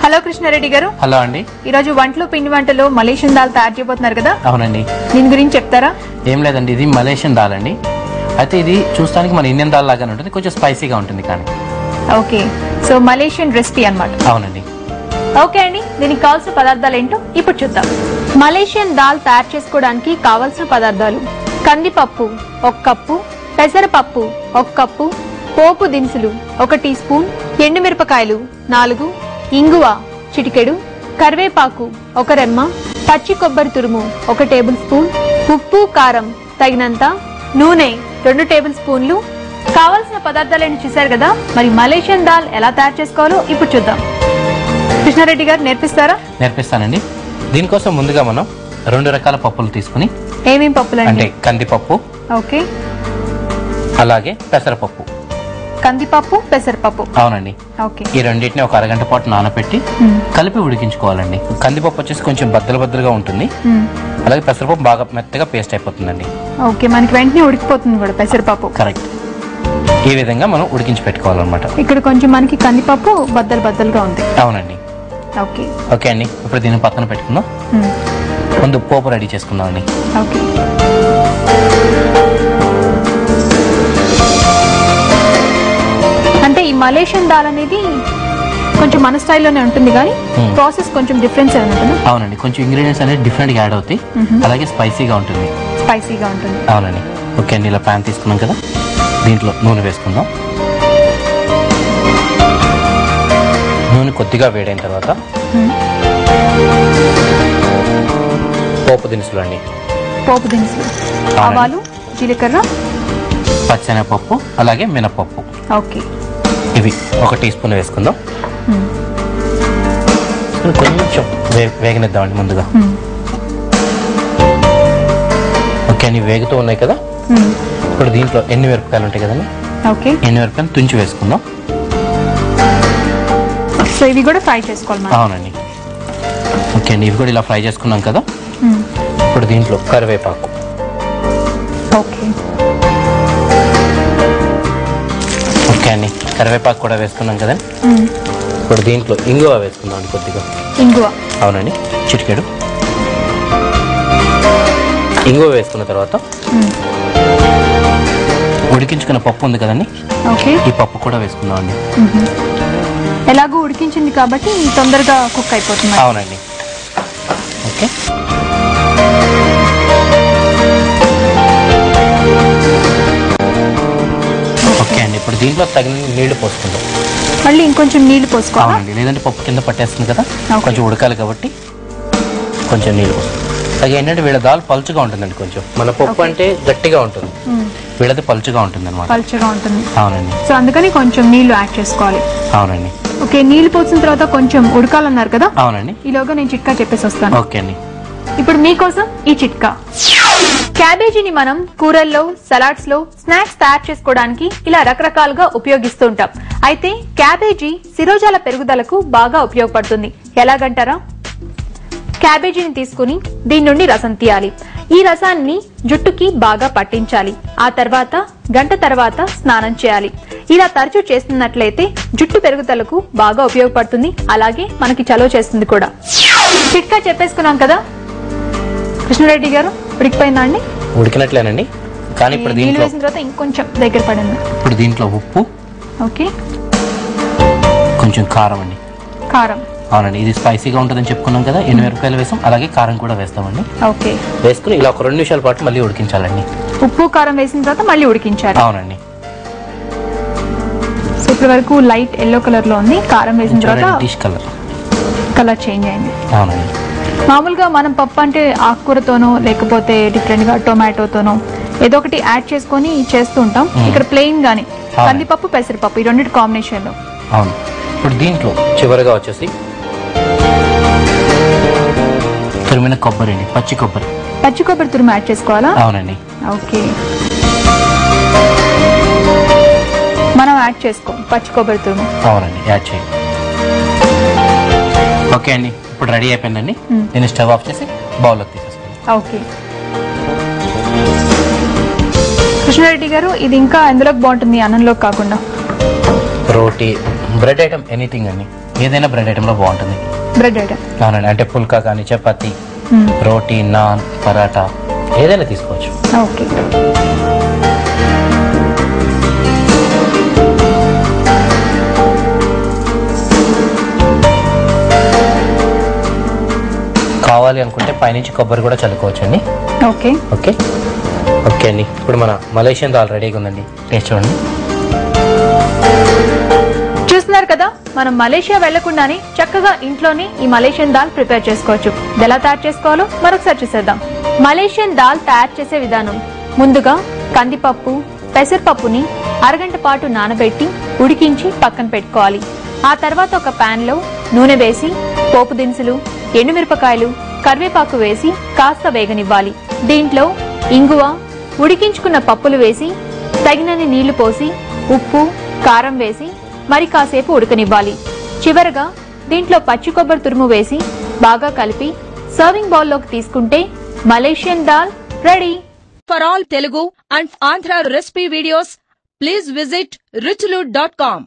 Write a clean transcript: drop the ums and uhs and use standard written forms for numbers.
Hello Krishna Reddy గారు. Hello అండి. ఈ రోజు వంటలు పిండి వంటలు మలేషియన్ దాల్ తయారు చేయబోతున్నారు కదా? అవునండి. దీని గురించి చెప్తారా? ఏం లేదండి, ఇది మలేషియన్ దాల్ అండి. అయితే ఇది చూస్తానికి మన ఇండియన్ దాల్ లాగానే ఉంటుంది, కొంచెం స్పైసీగా ఉంటుంది కానీ. ఓకే, సో మలేషియన్ రెసిపీ అన్నమాట. అవునండి. ఓకే అండి, దీనికి కావాల్సిన పదార్థాలు ఏంటో ఇప్పుడు చూద్దాం. మలేషియన్ దాల్ తయారు చేసుకోవడానికి కావాల్సిన పదార్థాలు: కందిపప్పు 1 కప్పు, పెసరపప్పు 1 కప్పు, పోపు దినుసులు 1 టీ స్పూన్, ఎండుమిరపకాయలు 4, ఇంగువ చిటికెడు, కరివేపాకు 1 రెమ్మ, పచ్చి కొబ్బరి తురుము 1 టేబుల్ స్పూన్, ఉప్పు కారం తగినంత, నూనె 2 టేబుల్ స్పూన్లు. కావాల్సిన పదార్థాలను చూశారు కదా, మరి మలేషియన్ దాల్ ఎలా తయారు చేసుకోవాలో ఇప్పుడు చూద్దాం. కృష్ణారెడ్డి గారు నేర్పిస్తారా? నేర్పిస్తానండి. దీనికోసం ముందుగా మనం 2 రకాల పప్పులు తీసుకుని, ఏమేం పప్పులు అంటే కందిపప్పు, ఓకే, అలాగే పెసరపప్పు. కందిపప్పు పెసరపప్పు, అవునండి. ఓకే, ఈ రెండింటిని 1 అరగంట పాటు నానబెట్టి కలిపి ఉడికించుకోవాలండి. కందిపప్పు వచ్చేసి కొంచెం బద్దలుగా ఉంటుంది, అలాగే పెసరపప్పు బాగా మెత్తగా పేస్ట్ అయిపోతుందండి. ఓకే, మనకి వెంటనే ఉడికిపోతుంది కూడా పెసరపప్పు. కరెక్ట్. ఈ విధంగా మనం ఉడికించి పెట్టుకోవాలన్నమాట. ఇక్కడ కొంచెం మనకి కందిపప్పు బద్దలుగా ఉంది. అవునండి. ఓకే ఓకే అండి, ఇప్పుడు దీన్ని పక్కన పెట్టుకుందాం. ముందు పోపు రెడీ చేసుకుందాం అండి. ఓకే, అంటే ఈ మలేషియన్ దాల్ అనేది కొంచెం మన స్టైల్లోనే ఉంటుంది కానీ ప్రాసెస్ కొంచెం డిఫరెన్స్ ఉంటుంది. అవునండి, కొంచెం ఇంగ్రీడియంట్స్ అనేది డిఫరెంట్ గా యాడ్ అవుతాయి, అలాగే స్పైసీగా ఉంటుంది. అవునండి. ఓకే అండి, ఇలా ప్యాన్ తీసుకున్నాం కదా, దీంట్లో నూనె వేసుకుందాం. నూనె కొద్దిగా వేడైన తర్వాత పోపు దినుసులు అండి. పోపు దినుసులు ఆవాలు, జీలకర్ర, పచ్చెనగపప్పు, అలాగే మినపప్పు. ఓకే, ఇవి 1 టీ స్పూన్ వేసుకుందాం. కొంచెం వేగనిద్దామండి ముందుగా. ఓకే అండి, వేగుతూ ఉన్నాయి కదా. ఇప్పుడు దీంట్లో ఎండుమిరపకాయలు ఉంటాయి కదండి, ఓకే, ఎండుమిరపకాయలు తుంచి వేసుకుందాం. సో ఇవి కూడా ఫ్రై చేసుకోవాలి. అవునండి. ఓకే అండి, ఇవి కూడా ఇలా ఫ్రై చేసుకున్నాం కదా. ఇప్పుడు దీంట్లో కరివేపాకు, ఓకే, ఓకే అండి, కరివేపాకు కూడా వేసుకున్నాం కదా. ఇప్పుడు దీంట్లో ఇంగువ వేసుకుందాం అండి, కొద్దిగా ఇంగువ. అవునండి, చిటికెడు ఇంగువ వేసుకున్న తర్వాత ఉడికించుకున్న పప్పు ఉంది కదండి, ఓకే, ఈ పప్పు కూడా వేసుకుందాం అండి. ఎలాగో ఉడికించింది కాబట్టి తొందరగా కుక్ అయిపోతుంది. అవునండి. ఓకే, ఓకే అండి, ఇప్పుడు దీంట్లో తగిన నీళ్లు పోసుకుందాం. మళ్ళీ ఇంకొంచెం నీళ్లు పోసుకోవాలి. అవునండి, లేదంటే పప్పు కింద పట్టేస్తుంది కదా, కొంచెం ఉడకాలి కాబట్టి కొంచెం నీళ్లు పోసుకోండి. అలాగే ఏంటంటే వీళ్ళ దాల్ పలుచుగా ఉంటుందండి, కొంచెం మన పప్పు అంటే గట్టిగా ఉంటుంది, వీళ్ళది పలుచుగా ఉంటుంది అనమాట. పలుచగా ఉంటుంది. అవునండి. సో అందుకని కొంచెం నీళ్లు యాడ్ చేసుకోవాలి. అవునండి. ఓకే, నీళ్లు పోసిన తర్వాత కొంచెం ఉడకాలన్నారు కదా. అవునండి. ఈలోగా నేను చిట్కా చెప్పేసి వస్తాను. ఓకే అండి. ఇప్పుడు మీకోసం ఈ చిట్కా. క్యాబేజీని మనం కూరల్లో, సలాడ్స్ లో, స్నాక్స్ తయారు చేసుకోవడానికి ఇలా రకరకాలుగా ఉపయోగిస్తూ ఉంటాం. అయితే క్యాబేజీ శిరోజాల పెరుగుదలకు బాగా ఉపయోగపడుతుంది. ఎలాగంటారా? క్యాబేజీని తీసుకుని దీని నుండి రసం తీయాలి. ఈ రసాన్ని జుట్టుకి బాగా పట్టించాలి. ఆ తర్వాత గంట తర్వాత స్నానం చేయాలి. ఇలా తరచూ చేస్తున్నట్లయితే జుట్టు పెరుగుదలకు బాగా ఉపయోగపడుతుంది, అలాగే మనకి చలువ చేస్తుంది కూడా. చిట్కా చెప్పేసుకున్నాం కదా. కృష్ణారెడ్డి గారు, ఉడికిపోయిందా అండి? ఉడికినట్లేనండి, కానీ ఇప్పుడు దీంట్లో వేసిన తర్వాత ఇంకొంచెం దగ్గర పడింది. ఇప్పుడు దీంట్లో ఉప్పు, ఓకే, కొంచెం కారం అండి. కారం. అవునండి, ఇది స్పైసీగా ఉంటుందని చెప్పుకున్నాం కదా, ఎండుమిరపకాయలు వేసాం, అలాగే కారం కూడా వేస్తామండి. ఓకే, వేసుకుని ఇలా 2 నిమిషాల పాటు మళ్ళీ ఉడికించాలండి. ఉప్పు కారం వేసిన తర్వాత మళ్ళీ ఉడికించాలి. అవునండి. సో ఇప్పటి వరకు లైట్ ఎల్లో కలర్ లో ఉంది, కారం వేసిన తర్వాత డిష్ కలర్ చేంజ్ అయింది. అవునండి. మామూలుగా మనం పప్పు అంటే ఆకుకూరతోనో లేకపోతే డిఫరెంట్ గా టొమాటోతోనో ఏదో ఒకటి యాడ్ చేసుకొని చేస్తూ ఉంటాం. ఇక్కడ ప్లెయిన్ గానీ కందిపప్పు, పెసరపప్పు ఈ రెండింటి కాంబినేషన్ లో. అవును. ఇప్పుడు దీంట్లో చివరిగా వచ్చేసి తురిమిన కొబ్బరి అండి, పచ్చి కొబ్బరి తురుము యాడ్ చేసుకోవాలా? అవునండి. ఓకే, మనం యాడ్ చేసుకోం పచ్చి కొబ్బరి తురుము. అవునండి, యాడ్ చేయండి. ఓకే అండి, ఇప్పుడు రెడీ అయిపోయిందండి. నేను స్టవ్ ఆఫ్ చేసి బౌల్లోకి తీసేస్తాను. ఓకే కృష్ణారెడ్డి గారు, ఇది ఇంకా ఎందులోకి బాగుంటుంది అన్నంలోకి కాకుండా? రోటీ, బ్రెడ్ ఐటమ్, ఎనీథింగ్ అండి. ఏదైనా బ్రెడ్ ఐటమ్ లో బాగుంటుంది. బ్రెడ్ ఐటమ్ అవునండి, అంటే పుల్కా కానీ, చపాతి, రోటీ, నాన్, పరాటా ఏదైనా తీసుకోవచ్చు. ఓకే. కావాలి అనుకుంటే పైనుంచి కొబ్బరి కూడా చల్లుకోవచ్చు అండి. ఓకే ఓకే ఓకే అండి. ఇప్పుడు మన మలేషియన్ దాల్ రెడీగా ఉందండి, టేస్ట్ చూడండి. చూస్తున్నారు కదా, మనం మలేషియా వెళ్లకుండానే చక్కగా ఇంట్లోనే ఈ మలేషియన్ దాల్ ప్రిపేర్ చేసుకోవచ్చు. ఎలా తయారు చేసుకోవాలో మరొకసారి చూసేద్దాం. మలేషియన్ దాల్ తయారు చేసే విధానం: ముందుగా కందిపప్పు, పెసరపప్పుని అరగంట పాటు నానబెట్టి ఉడికించి పక్కన పెట్టుకోవాలి. ఆ తర్వాత ఒక పాన్ లో నూనె వేసి పోపు దినుసులు, ఎండుమిరపకాయలు, కరివేపాకు వేసి కాస్త వేగనివ్వాలి. దీంట్లో ఇంగువ, ఉడికించుకున్న పప్పులు వేసి తగినన్ని నీళ్లు పోసి ఉప్పు, కారం వేసి మరి కాసేపు ఉడకనివ్వాలి. చివరగా దీంట్లో పచ్చి కొబ్బరి తురుము వేసి బాగా కలిపి సర్వింగ్ బౌల్ లోకి తీసుకుంటే Malaysian dal ready. For all Telugu and Andhra recipe videos, please visit richlu.com.